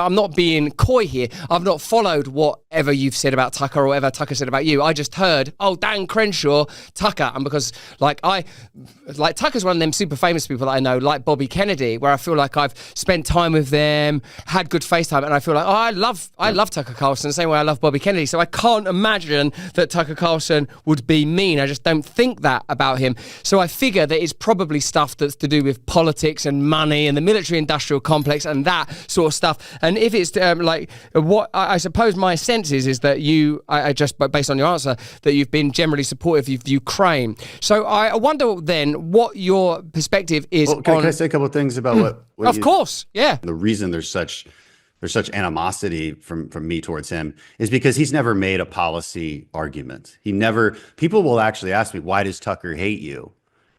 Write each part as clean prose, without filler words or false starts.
I'm not being coy here. I've not followed whatever you've said about Tucker or whatever Tucker said about you. I just heard, oh, Dan Crenshaw, Tucker. And because Tucker's one of them super famous people that I know, like Bobby Kennedy, where I feel like I've spent time with them, had good FaceTime, and I feel like, oh, I love Tucker Carlson the same way I love Bobby Kennedy. So I can't imagine that Tucker Carlson would be mean. I just don't think that about him. So I figure that it's probably stuff that's to do with politics and money and the military-industrial complex and that sort of stuff. And if it's what I suppose my sense is that I just based on your answer, that you've been generally supportive of Ukraine. So I wonder then what your perspective is. Well, can I say a couple of things about what of course, yeah. The reason there's such animosity from me towards him is because he's never made a policy argument. People will actually ask me, why does Tucker hate you?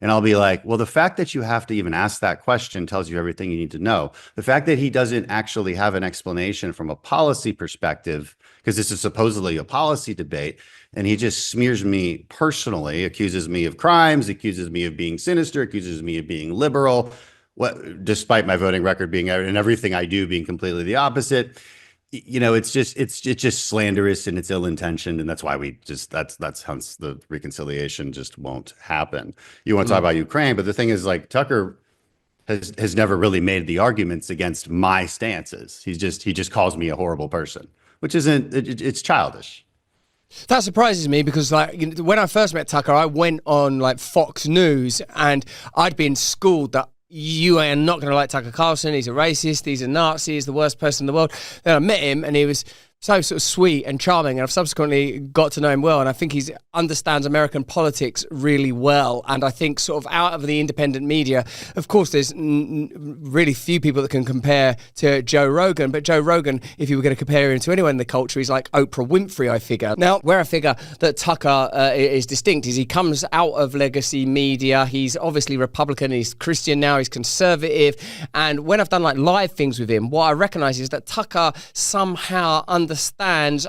And I'll be like, well, the fact that you have to even ask that question tells you everything you need to know. The fact that he doesn't actually have an explanation from a policy perspective, because this is supposedly a policy debate, and he just smears me personally, accuses me of crimes, accuses me of being sinister, accuses me of being liberal, despite my voting record being and everything I do being completely the opposite. It's just slanderous and it's ill-intentioned, and that's why that's hence the reconciliation just won't happen. You want to talk about Ukraine, but the thing is, like, Tucker has never really made the arguments against my stances. He just calls me a horrible person, which it's childish. That surprises me because, when I first met Tucker, I went on Fox News and I'd been schooled that you are not going to like Tucker Carlson. He's a racist. He's a Nazi. He's the worst person in the world. Then I met him and he was so sort of sweet and charming, and I've subsequently got to know him well, and I think he understands American politics really well. And I think sort of out of the independent media, of course, there's really few people that can compare to Joe Rogan, but Joe Rogan, if you were going to compare him to anyone in the culture, he's like Oprah Winfrey, I figure. Now, where I figure that Tucker is distinct is he comes out of legacy media. He's obviously Republican, he's Christian now, he's conservative, and when I've done live things with him, what I recognize is that Tucker somehow understands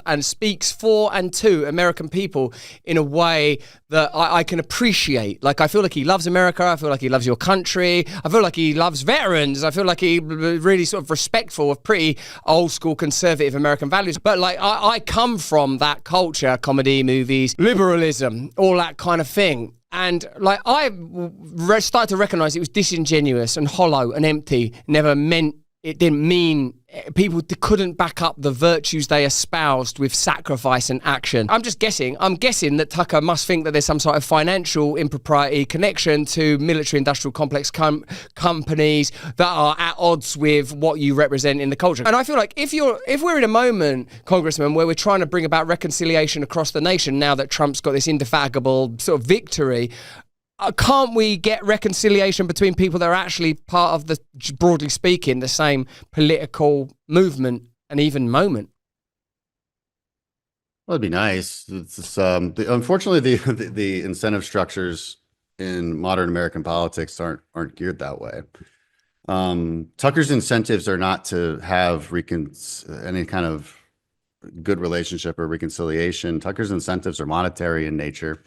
and speaks for and to American people in a way that I can appreciate. I feel like he loves America. I feel like he loves your country. I feel like he loves veterans. I feel like he's really sort of respectful of pretty old school conservative American values. But I come from that culture, comedy, movies, liberalism, all that kind of thing. And I started to recognize it was disingenuous and hollow and empty. It didn't mean people couldn't back up the virtues they espoused with sacrifice and action. I'm guessing that Tucker must think that there's some sort of financial impropriety connection to military-industrial complex companies that are at odds with what you represent in the culture. And I feel like if we're in a moment, Congressman, where we're trying to bring about reconciliation across the nation now that Trump's got this indefatigable sort of victory, can't we get reconciliation between people that are actually part of broadly speaking, the same political movement and even moment? Well, it'd be nice. Unfortunately, the incentive structures in modern American politics aren't geared that way. Tucker's incentives are not to have any kind of good relationship or reconciliation. Tucker's incentives are monetary in nature.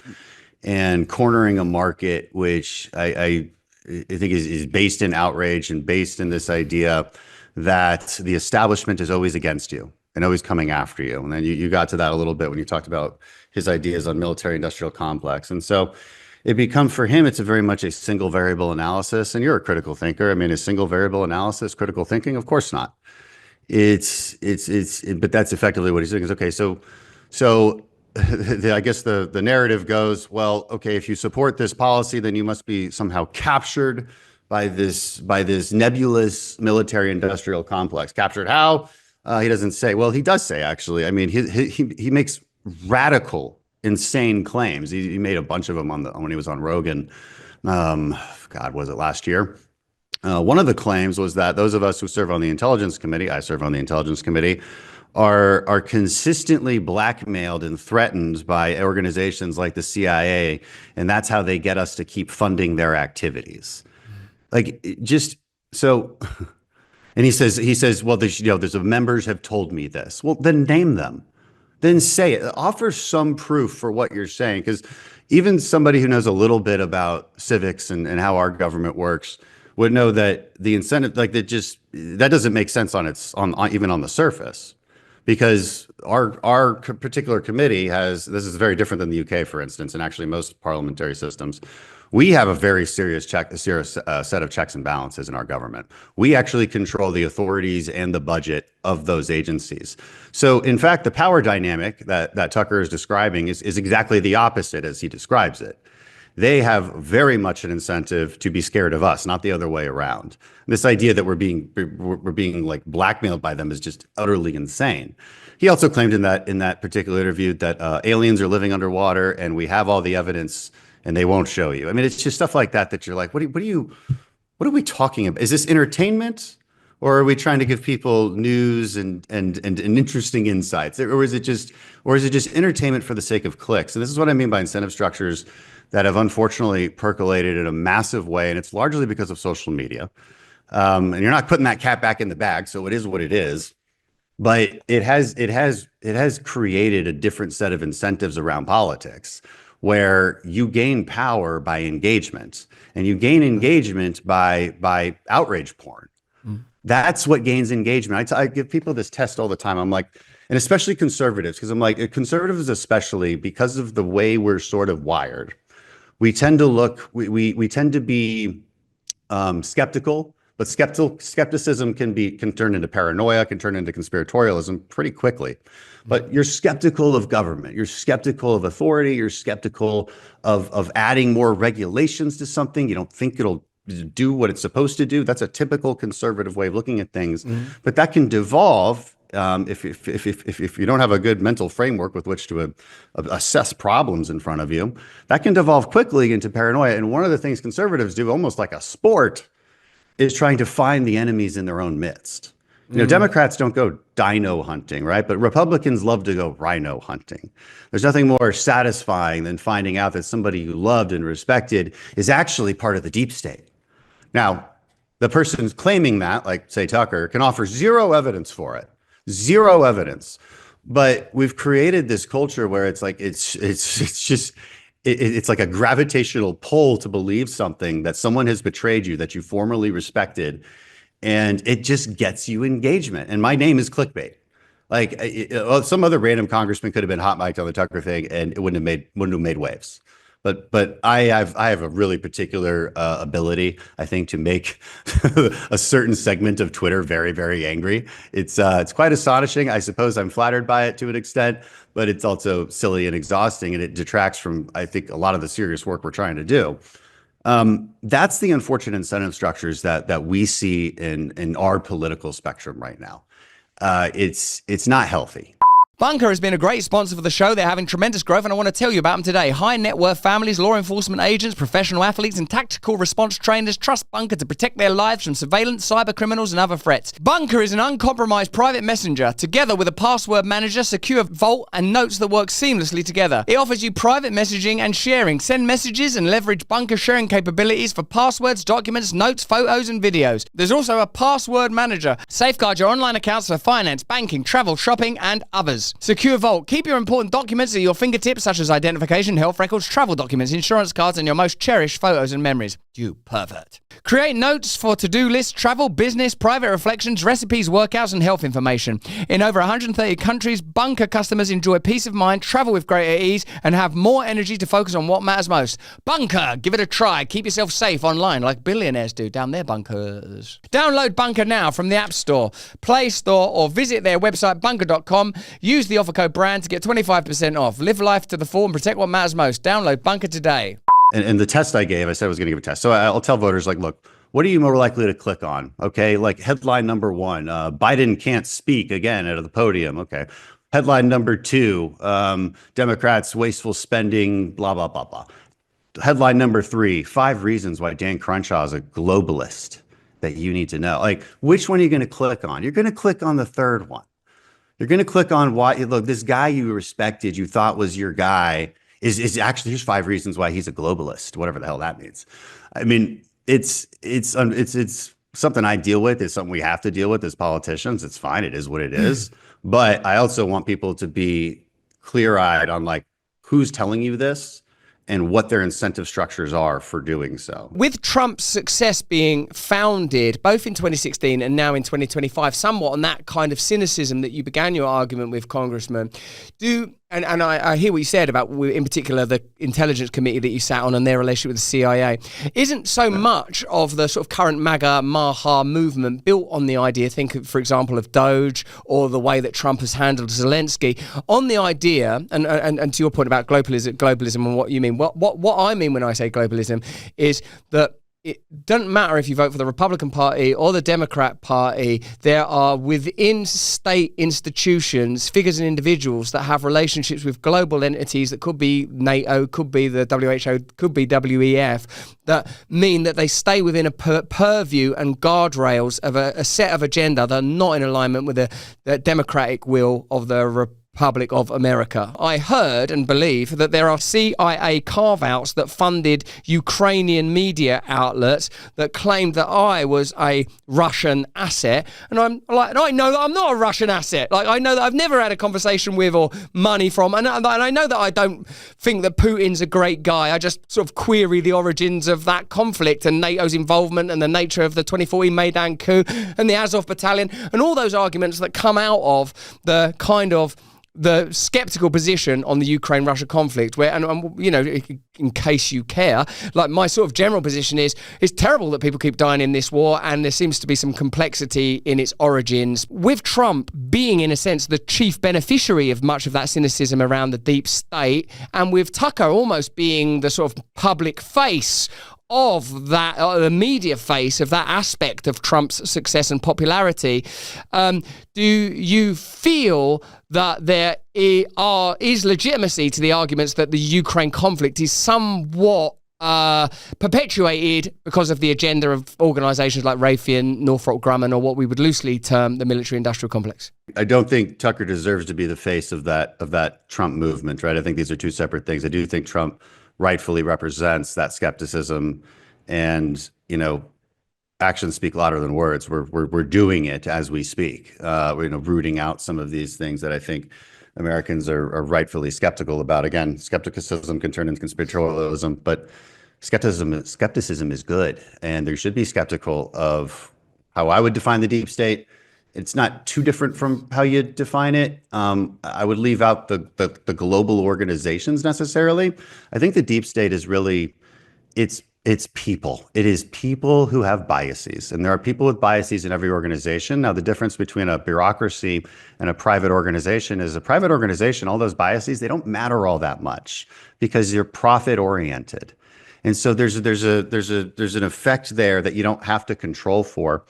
And cornering a market, which I think is based in outrage and based in this idea that the establishment is always against you and always coming after you. And then you got to that a little bit when you talked about his ideas on military-industrial complex. And so it becomes, for him, it's very much a single variable analysis. And you're a critical thinker. I mean, is single variable analysis critical thinking? Of course not. But that's effectively what he's doing. Is okay. So. I guess the narrative goes, well, okay, if you support this policy, then you must be somehow captured by this nebulous military-industrial complex. Captured how? He doesn't say. Well, he does say, actually. I mean, he makes radical, insane claims. He made a bunch of them when he was on Rogan. Was it last year? One of the claims was that those of us who serve on the Intelligence Committee, I serve on the Intelligence Committee, are consistently blackmailed and threatened by organizations like the CIA, and that's how they get us to keep funding their activities. And he says, well, there's members have told me this. Well, then name them, then say it, offer some proof for what you're saying, because even somebody who knows a little bit about civics and how our government works would know that the incentive, like that doesn't make sense on even on the surface, because our particular committee this is very different than the UK, for instance, and actually most parliamentary systems. We have a very serious set of checks and balances in our government. We actually control the authorities and the budget of those agencies. So, in fact, the power dynamic that Tucker is describing is exactly the opposite as he describes it. They have very much an incentive to be scared of us, not the other way around. This idea that we're being like blackmailed by them is just utterly insane. He also claimed in that particular interview that aliens are living underwater and we have all the evidence and they won't show you. I mean, it's just stuff like that you're like, what are we talking about? Is this entertainment, or are we trying to give people news and interesting insights, or is it just entertainment for the sake of clicks? And this is what I mean by incentive structures that have unfortunately percolated in a massive way, and it's largely because of social media. And you're not putting that cat back in the bag, so it is what it is. But it has created a different set of incentives around politics, where you gain power by engagement, and you gain engagement by outrage porn. That's what gains engagement. I give people this test all the time. I'm like, and especially conservatives, because I'm like, conservatives especially, because of the way we're sort of wired, we tend to be skeptical, but skepticism can turn into paranoia, can turn into conspiratorialism pretty quickly. But you're skeptical of government, you're skeptical of authority, you're skeptical of adding more regulations to something. You don't think it'll do what it's supposed to do. That's a typical conservative way of looking at things. But that can devolve if you don't have a good mental framework with which to assess problems in front of you. That can devolve quickly into paranoia. And one of the things conservatives do, almost like a sport, is trying to find the enemies in their own midst. You know, Democrats don't go dino hunting, right? But Republicans love to go rhino hunting. There's nothing more satisfying than finding out that somebody you loved and respected is actually part of the deep state. Now, the person claiming that, like say Tucker, can offer zero evidence for it. Zero evidence. But we've created this culture where it's like it's like a gravitational pull to believe something, that someone has betrayed you that you formerly respected, and it just gets you engagement. And my name is clickbait. Like some other random congressman could have been hot mic'd on the Tucker thing, and it wouldn't have made waves. But I have a really particular ability, I think, to make a certain segment of Twitter very, very angry. It's quite astonishing. I suppose I'm flattered by it to an extent, but it's also silly and exhausting, and it detracts from, I think, a lot of the serious work we're trying to do. That's the unfortunate incentive structures that we see in our political spectrum right now. It's not healthy. Bunker has been a great sponsor for the show. They're having tremendous growth, and I want to tell you about them today. High net worth families, law enforcement agents, professional athletes, and tactical response trainers trust Bunker to protect their lives from surveillance, cyber criminals, and other threats. Bunker is an uncompromised private messenger, together with a password manager, secure vault, and notes that work seamlessly together. It offers you private messaging and sharing. Send messages and leverage Bunker sharing capabilities for passwords, documents, notes, photos, and videos. There's also a password manager. Safeguard your online accounts for finance, banking, travel, shopping, and others. Secure Vault. Keep your important documents at your fingertips, such as identification, health records, travel documents, insurance cards, and your most cherished photos and memories. You pervert. Create notes for to-do lists, travel, business, private reflections, recipes, workouts, and health information. In over 130 countries, Bunker customers enjoy peace of mind, travel with greater ease, and have more energy to focus on what matters most. Bunker! Give it a try. Keep yourself safe online like billionaires do down their bunkers. Download Bunker now from the App Store, Play Store, or visit their website, bunker.com. Use the offer code BRAND to get 25% off. Live life to the full and protect what matters most. Download Bunker today. And the test I gave, I said I was going to give a test. So I'll tell voters, like, look, what are you more likely to click on? Okay, like headline number 1, Biden can't speak again at the podium. Okay. Headline number 2, Democrats wasteful spending, blah, blah, blah, blah. Headline number 3, 5 reasons why Dan Crenshaw is a globalist that you need to know. Like, which one are you going to click on? You're going to click on the third one. You're going to click on why, look, this guy you respected, you thought was your guy, is actually, here's 5 reasons why he's a globalist, whatever the hell that means. I mean, it's something I deal with. It's something we have to deal with as politicians. It's fine. It is what it is. But I also want people to be clear-eyed on, like, who's telling you this and what their incentive structures are for doing so. With Trump's success being founded, both in 2016 and now in 2025, somewhat on that kind of cynicism that you began your argument with, Congressman, and I hear what you said about, in particular, the intelligence committee that you sat on and their relationship with the CIA, isn't so much of the sort of current MAGA Maha movement built on the idea, think, for example, of Doge or the way that Trump has handled Zelensky, on the idea, and to your point about globalism and what you mean, what I mean when I say globalism is that it doesn't matter if you vote for the Republican Party or the Democrat Party, there are within state institutions, figures and individuals that have relationships with global entities that could be NATO, could be the WHO, could be WEF, that mean that they stay within a purview and guardrails of a set of agenda that are not in alignment with the democratic will of the Republic of America. I heard and believe that there are CIA carve-outs that funded Ukrainian media outlets that claimed that I was a Russian asset. And I'm like, I know that I'm not a Russian asset. Like, I know that I've never had a conversation with or money from, and I know that I don't think that Putin's a great guy. I just sort of query the origins of that conflict and NATO's involvement and the nature of the 2014 Maidan coup and the Azov battalion and all those arguments that come out of the kind of the skeptical position on the Ukraine-Russia conflict, where, and you know, in case you care, like my sort of general position is, it's terrible that people keep dying in this war, and there seems to be some complexity in its origins. With Trump being, in a sense, the chief beneficiary of much of that cynicism around the deep state, and with Tucker almost being the sort of public face of that, the media face of that aspect of Trump's success and popularity, do you feel that there is legitimacy to the arguments that the Ukraine conflict is somewhat perpetuated because of the agenda of organizations like Raytheon, Northrop Grumman, or what we would loosely term the military-industrial complex? I don't think Tucker deserves to be the face of that Trump movement, right? I think these are two separate things. I do think Trump rightfully represents that skepticism, and actions speak louder than words. We're doing it as we speak. We're rooting out some of these things that I think Americans are rightfully skeptical about. Again, skepticism can turn into conspiratorialism, but skepticism is good, and there should be skeptical of how I would define the deep state. It's not too different from how you define it. I would leave out the global organizations necessarily. I think the deep state is really, it's people. It is people who have biases, and there are people with biases in every organization. Now, the difference between a bureaucracy and a private organization is a private organization, all those biases, they don't matter all that much because you're profit oriented. And so there's an effect there that you don't have to control for.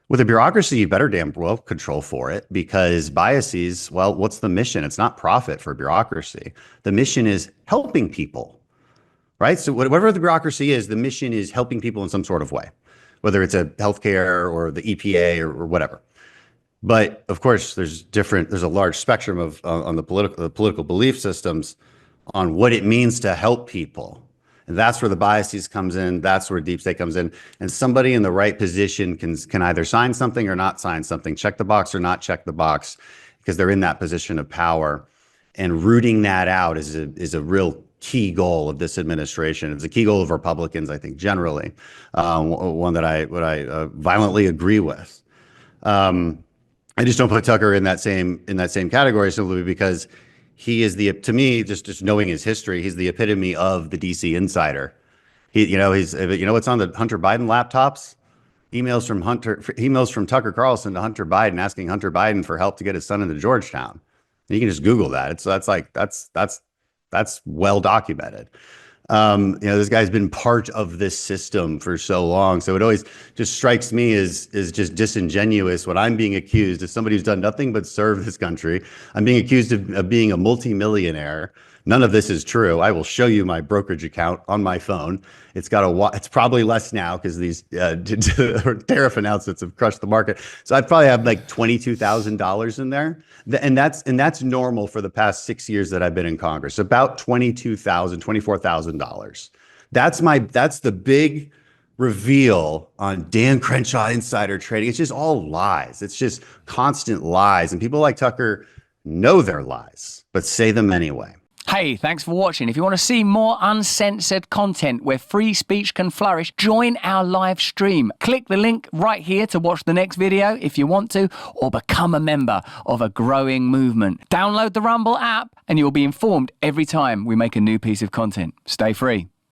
With a bureaucracy, you better damn well control for it, because biases, well, what's the mission? It's not profit for bureaucracy. The mission is helping people, right? So whatever the bureaucracy is, the mission is helping people in some sort of way, whether it's a healthcare or the EPA or whatever. But of course, there's a large spectrum of on the political belief systems on what it means to help people. And that's where the biases comes in. That's where deep state comes in. And somebody in the right position can either sign something or not sign something, check the box or not check the box, because they're in that position of power. And rooting that out is a real key goal of this administration. It's a key goal of Republicans, I think, generally, one that I violently agree with. I just don't put Tucker in that same category, simply because he is to me, just knowing his history, he's the epitome of the DC insider. He's what's on the Hunter Biden laptops? Emails from Tucker Carlson to Hunter Biden asking Hunter Biden for help to get his son into Georgetown. And you can just Google that. That's well documented. This guy's been part of this system for so long. So it always just strikes me as just disingenuous when I'm being accused as somebody who's done nothing but serve this country. I'm being accused of being a multimillionaire. None of this is true. I will show you my brokerage account on my phone. It's probably less now because these tariff announcements have crushed the market. So I probably have like $22,000 in there. And that's normal for the past 6 years that I've been in Congress, about $22,000, $24,000. That's the big reveal on Dan Crenshaw insider trading. It's just all lies. It's just constant lies. And people like Tucker know they're lies, but say them anyway. Hey, thanks for watching. If you want to see more uncensored content where free speech can flourish, join our live stream. Click the link right here to watch the next video if you want to, or become a member of a growing movement. Download the Rumble app and you'll be informed every time we make a new piece of content. Stay free.